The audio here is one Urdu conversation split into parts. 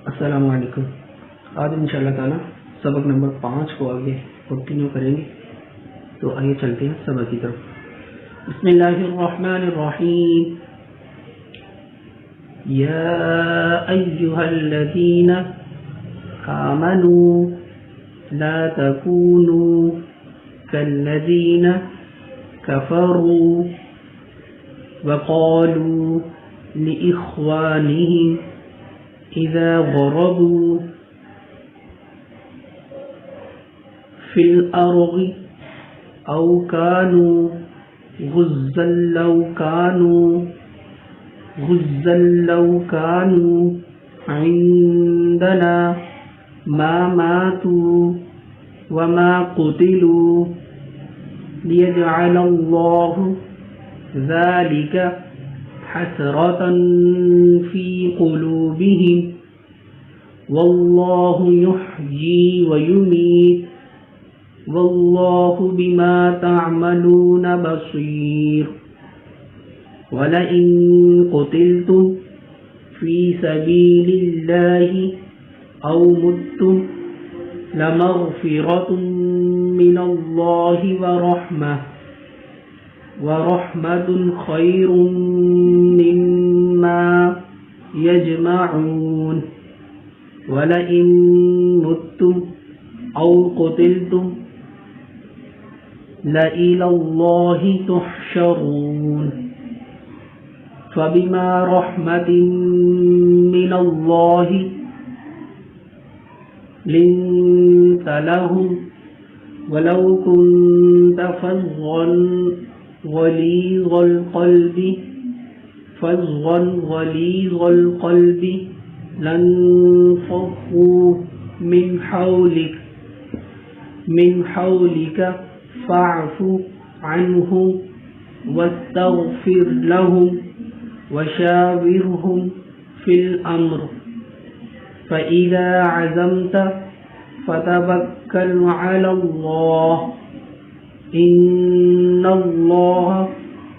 السلام علیکم۔ آج انشاءاللہ تعالی سبق نمبر 5 کو آگے کنٹینیو کریں گے، تو آئیے چلتے ہیں سبق کی طرف۔ بسم اللہ الرحمن الرحیم۔ یا ایہا الذین آمنوا لا تکونوا کالذین کفروا وقالوا لإخوانهم إذا ضربوا في الأرض أو كانوا غزا لو كانوا عندنا ما ماتوا وما قتلوا ليجعل الله ذلك حسرة في قلوبهم والله يحيي ويميت والله بما تعملون بصير ولئن قتلتم في سبيل الله أو متم لمغفرة من الله ورحمة خير مما يجمعون ولئن متم أو قتلتم لإلى الله تحشرون فبما رحمة من الله لنت لهم ولو كنت فظا غليظ القلب لانفضوا من حولك فاعف عنهم واستغفر لهم وشاورهم في الأمر فإذا عزمت فتوكل على الله إن الله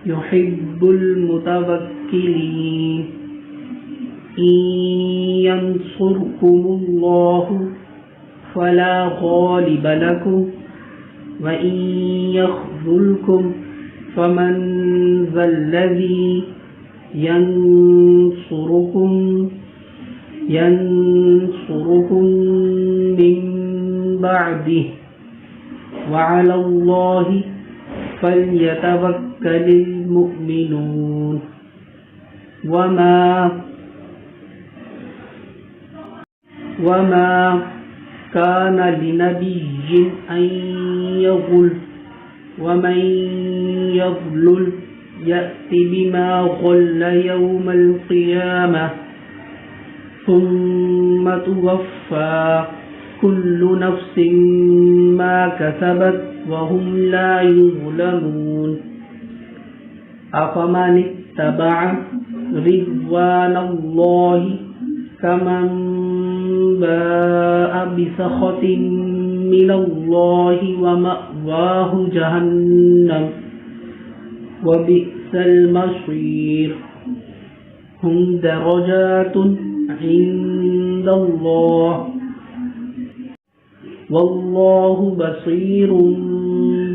يحب المتوكلين إن ينصركم الله فلا غالب لكم وإن يخذلكم فمن ذا الذي ينصركم من بعده وعلى الله فليتوكل المؤمنون وما كان لنبي أن يغل ومن يغلل يأت بما غل يوم القيامة ثم توفى كل نفس ما كسبت وهم لا يظلمون أفمن اتبع رضوان الله كمن باء بسخط من الله ومأواه جهنم وبئس المصير هم درجات عند الله والله بصير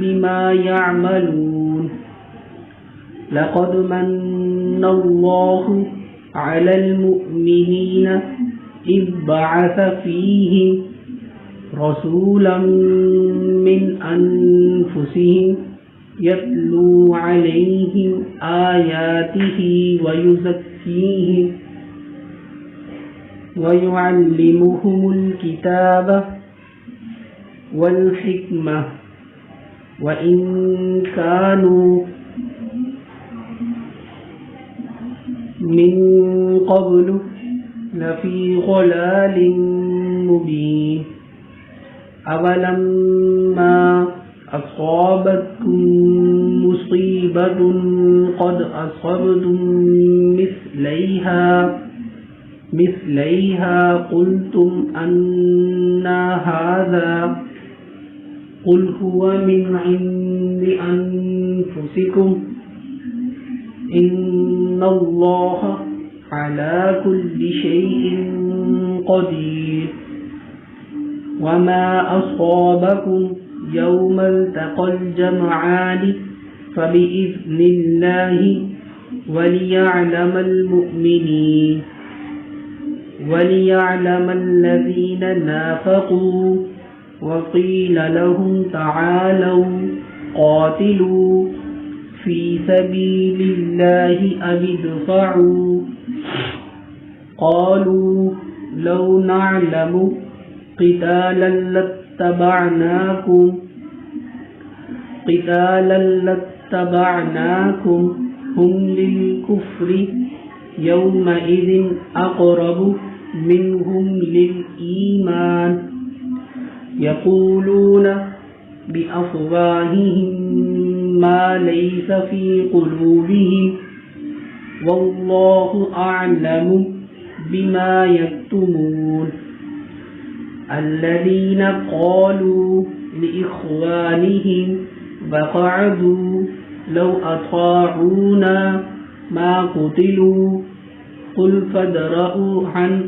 بما يعملون لقد من الله على المؤمنين إذ بعث فيهم رسولا من أنفسهم يتلو عليهم آياته ويزكيهم ويعلمهم الكتاب والحكمة وإن كانوا من قبل لفي ضلال مبين أولما أصابتكم مصيبة قد أصبتم مثليها قلتم أن هذا قل هو من عند أنفسكم إن الله على كل شيء قدير وما أصابكم يوم التقى الجمعان فبإذن الله وليعلم المؤمنين وليعلم الذين نافقوا وقيل لهم تعالوا قاتلوا في سبيل الله أو ادفعوا قالوا لو نعلم قتالا لاتبعناكم هم للكفر يومئذ أقرب منهم للإيمان يقولون بأفواههم ما ليس في قلوبهم والله أعلم بما يكتمون الذين قالوا لإخوانهم وقعدوا لو أطاعونا ما قتلوا قل فادرءوا عن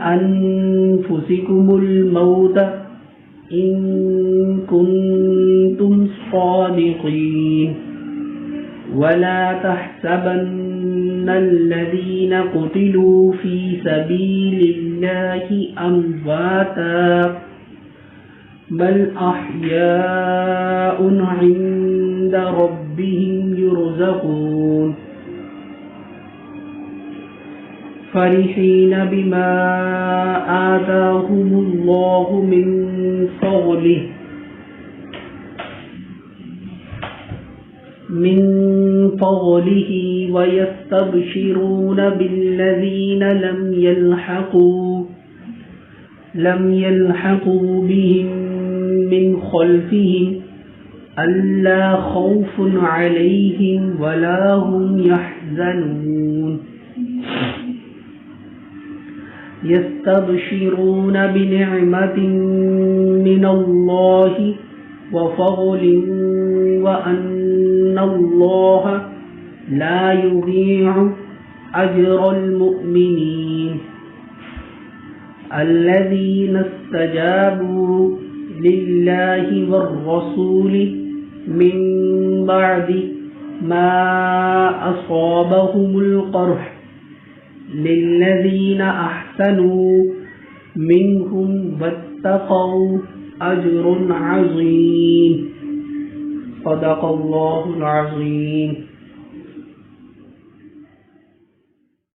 أنفسكم الموت إن كنتم صادقين ولا تحسبن الذين قتلوا في سبيل الله أمواتا بل أحياء عند ربهم يرزقون فرحين بما آتاهم الله من فضله ويستبشرون بالذين لم يلحقوا بهم من خلفهم ألا خوف عليهم ولا هم يحزنون يستبشرون بنعمة من الله وفضل وأن الله لا يضيع أجر المؤمنين الذين استجابوا لله والرسول من بعد ما أصابهم القرح للذين أحسنوا منهم واتقوا أجر عظيم صدق الله العظيم.